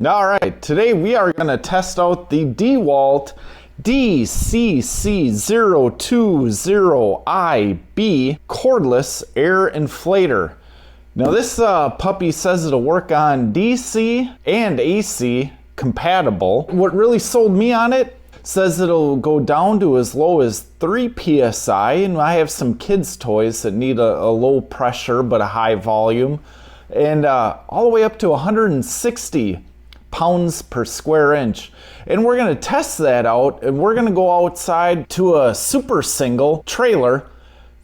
All right, today we are going to test out the DeWalt DCC020iB Cordless Air Inflator. Now this puppy says it'll work on DC and AC compatible. What really sold me on it says it'll go down to as low as 3 psi, and I have some kids' toys that need a low pressure but a high volume, and all the way up to 160 pounds per square inch. And we're going to test that out, and we're going to go outside to a super single trailer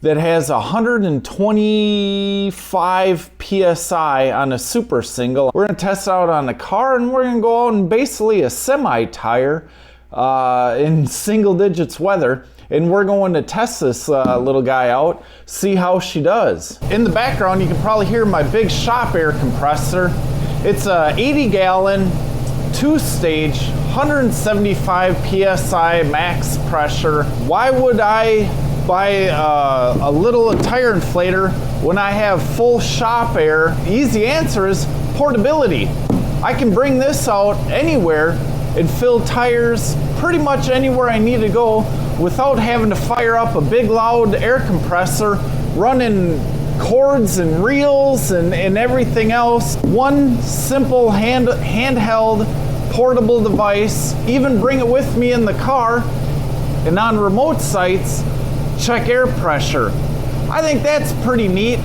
that has 125 psi on a super single. We're going to test it out on a car, and we're going to go out in basically a semi tire in single digits weather, and we're going to test this little guy out, see how she does. In the background you can probably hear my big shop air compressor. It's a 80-gallon, 2-stage, 175 psi max pressure. Why would I buy a little tire inflator when I have full shop air? The easy answer is portability. I can bring this out anywhere and fill tires pretty much anywhere I need to go without having to fire up a big loud air compressor, running cords and reels and everything else. One simple handheld portable device. Even bring it with me in the car, and on remote sites check air pressure. I think that's pretty neat.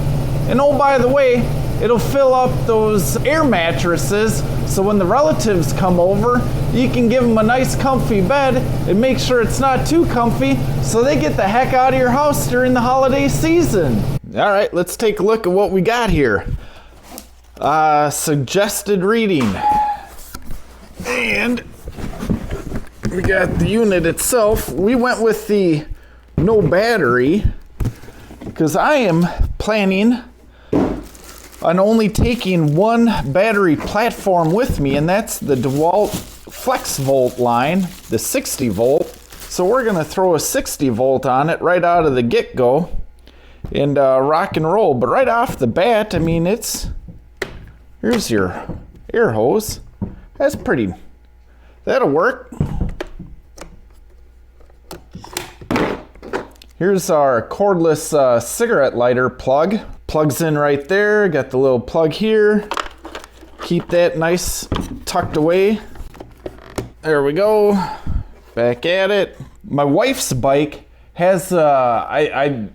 And oh, by the way, it'll fill up those air mattresses, so when the relatives come over, you can give them a nice comfy bed and make sure it's not too comfy so they get the heck out of your house during the holiday season. All right, let's take a look at what we got here. Suggested reading. And we got the unit itself. We went with the no battery because I am planning on only taking one battery platform with me, and that's the DeWalt FlexVolt line, the 60 volt. So we're gonna throw a 60 volt on it right out of the get-go and rock and roll. But right off the bat, I mean, here's your air hose. That'll work. Here's our cordless cigarette lighter plug. Plugs in right there. Got the little plug here. Keep that nice tucked away. There we go. Back at it. My wife's bike has I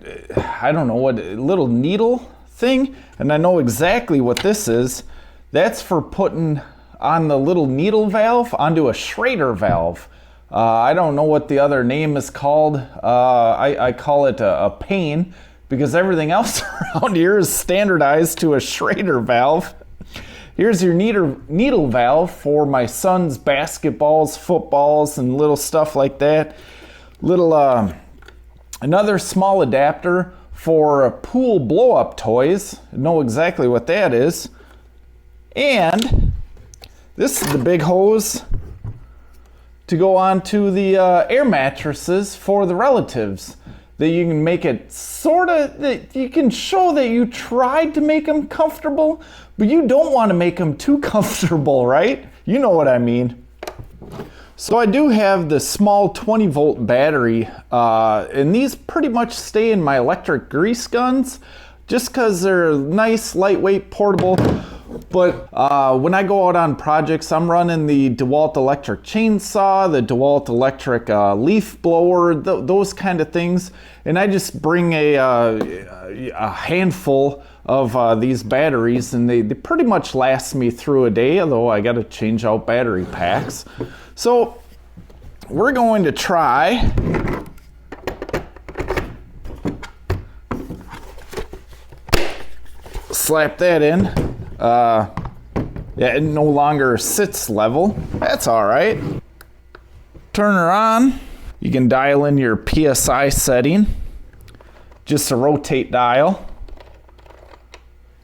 don't know what, a little needle thing, and I know exactly what this is. That's for putting on the little needle valve onto a Schrader valve. I don't know what the other name is called. I call it a pane, because everything else around here is standardized to a Schrader valve. Here's your needle valve for my son's basketballs, footballs, and little stuff like that. Another small adapter for pool blow-up toys. I know exactly what that is. And this is the big hose to go onto the air mattresses for the relatives. That you can make it that you can show that you tried to make them comfortable, but you don't want to make them too comfortable, right? You know what I mean. So I do have the small 20 volt battery, and these pretty much stay in my electric grease guns just because they're nice, lightweight, portable. But when I go out on projects, I'm running the DeWalt electric chainsaw, the DeWalt electric leaf blower, those kind of things. And I just bring a handful of these batteries, and they pretty much last me through a day, although I got to change out battery packs. So we're going to try slap that in. Yeah, it no longer sits level. That's all right. Turn her on. You can dial in your PSI setting. Just a rotate dial.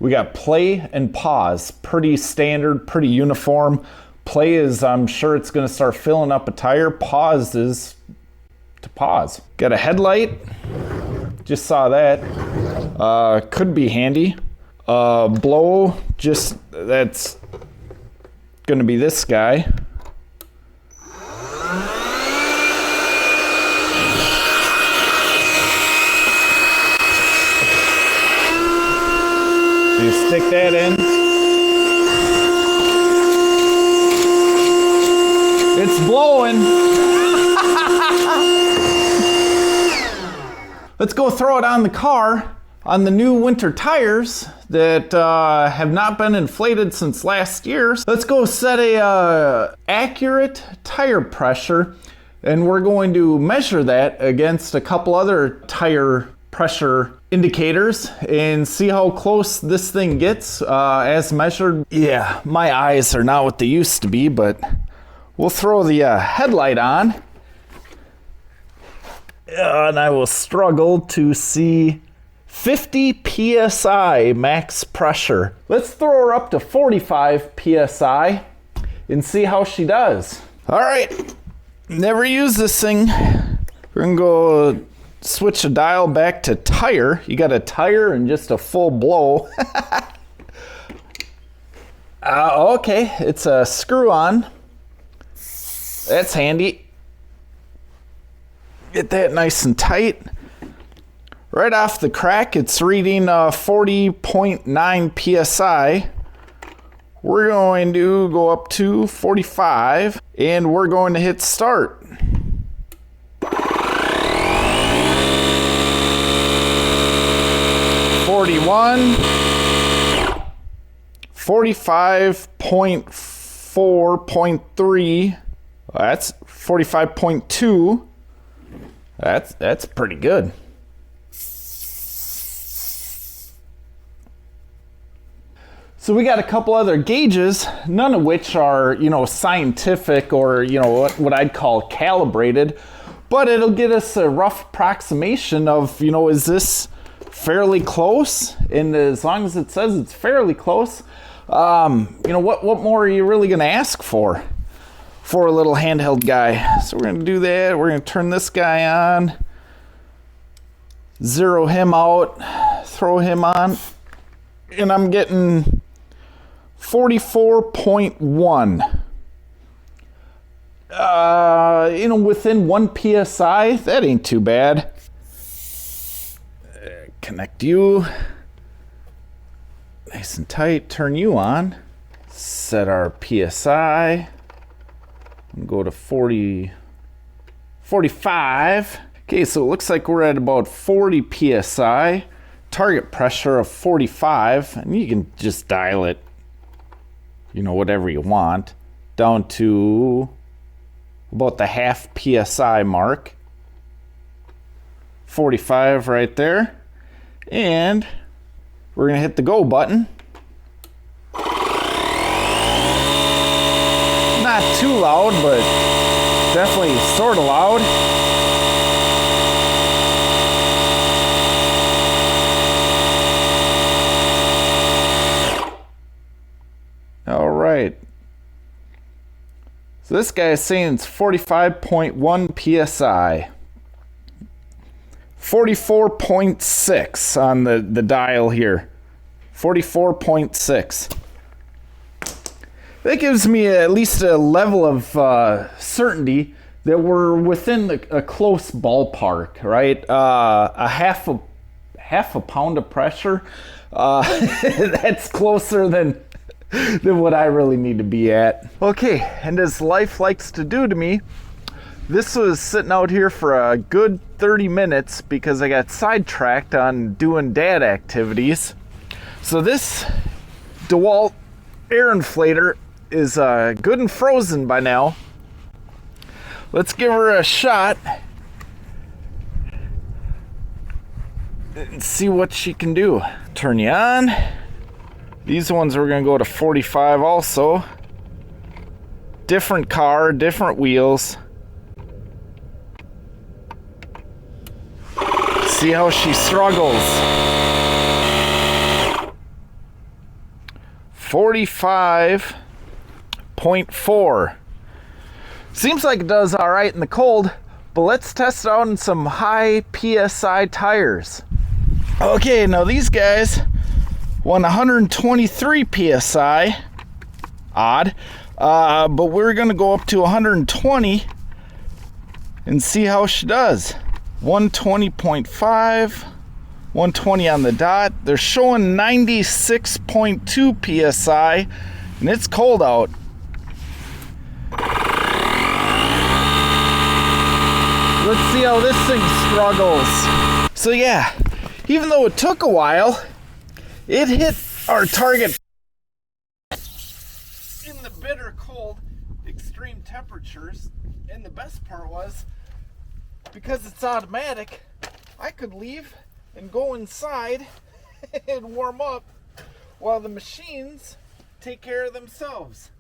We got play and pause. Pretty standard, pretty uniform. Play is, I'm sure it's going to start filling up a tire. Pause is to pause. Got a headlight. Just saw that. Could be handy. Blow, just that's going to be this guy. So you stick that in. It's blowing. Let's go throw it on the car on the new winter tires that have not been inflated since last year. Let's go set a accurate tire pressure, and we're going to measure that against a couple other tire pressure indicators and see how close this thing gets as measured. Yeah, my eyes are not what they used to be, but we'll throw the headlight on, and I will struggle to see 50 psi max pressure. Let's throw her up to 45 psi and see how she does. All right, never used this thing. We're gonna go switch the dial back to tire. You got a tire and just a full blow. Okay, it's a screw on. That's handy. Get that nice and tight. Right off the crack, it's reading 40.9 psi. We're going to go up to 45, and we're going to hit start. 41, 45.4.3. That's 45.2. That's pretty good. So we got a couple other gauges, none of which are, scientific or, what I'd call calibrated, but it'll get us a rough approximation of, is this fairly close? And as long as it says it's fairly close, what more are you really going to ask for a little handheld guy? So we're going to do that. We're going to turn this guy on, zero him out, throw him on, and I'm getting 44.1. Within 1 psi, that ain't too bad. Connect you. Nice and tight. Turn you on. Set our psi. And go to 45. Okay, so it looks like we're at about 40 psi. Target pressure of 45. And you can just dial it, whatever you want, down to about the half psi mark. 45 right there. And we're going to hit the go button. Not too loud, but definitely sort of loud. All right. So this guy is saying it's 45.1 psi. 44.6 on the dial here. 44.6. That gives me at least a level of certainty that we're within a close ballpark, right? A half a pound of pressure. That's closer than what I really need to be at. Okay, and as life likes to do to me, this was sitting out here for a good 30 minutes because I got sidetracked on doing dad activities. So this DeWalt air inflator is good and frozen by now. Let's give her a shot and see what she can do. Turn you on. These ones we're going to go to 45 also. Different car, different wheels. See how she struggles. 45.4. Seems like it does all right in the cold, but let's test it out in some high PSI tires. Okay, now these guys want 123 PSI. Odd. But we're gonna go up to 120 and see how she does. 120.5, 120 on the dot. They're showing 96.2 PSI, and it's cold out. Let's see how this thing struggles. So yeah, even though it took a while, it hit our target in the bitter cold, extreme temperatures. And the best part was, because it's automatic, I could leave and go inside and warm up while the machines take care of themselves.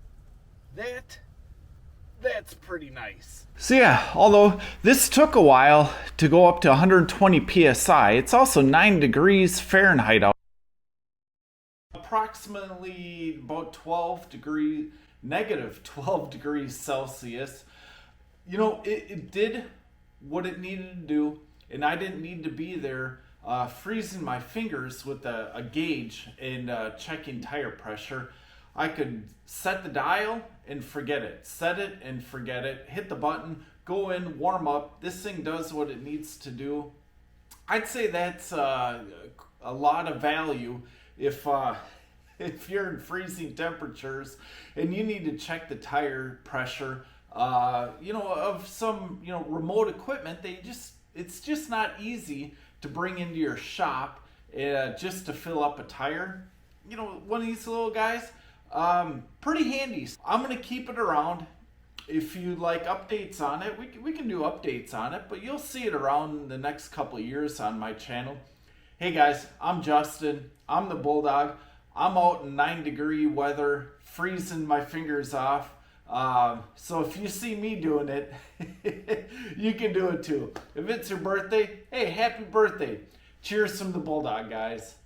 That's pretty nice. So yeah, although this took a while to go up to 120 PSI, it's also 9 degrees Fahrenheit out. Approximately about negative 12 degrees Celsius. You know, it did what it needed to do, and I didn't need to be there freezing my fingers with a gauge and checking tire pressure. I could set the dial and forget it. Set it and forget it. Hit the button, go in, warm up. This thing does what it needs to do. I'd say that's a lot of value if you're in freezing temperatures and you need to check the tire pressure, of some, remote equipment. It's just not easy to bring into your shop just to fill up a tire. One of these little guys, pretty handy. I'm going to keep it around. If you like updates on it, we can do updates on it, but you'll see it around the next couple of years on my channel. Hey guys, I'm Justin. I'm the Bulldog. I'm out in 9-degree weather, freezing my fingers off. So if you see me doing it, you can do it too. If it's your birthday, hey, happy birthday. Cheers from the Bulldog, guys.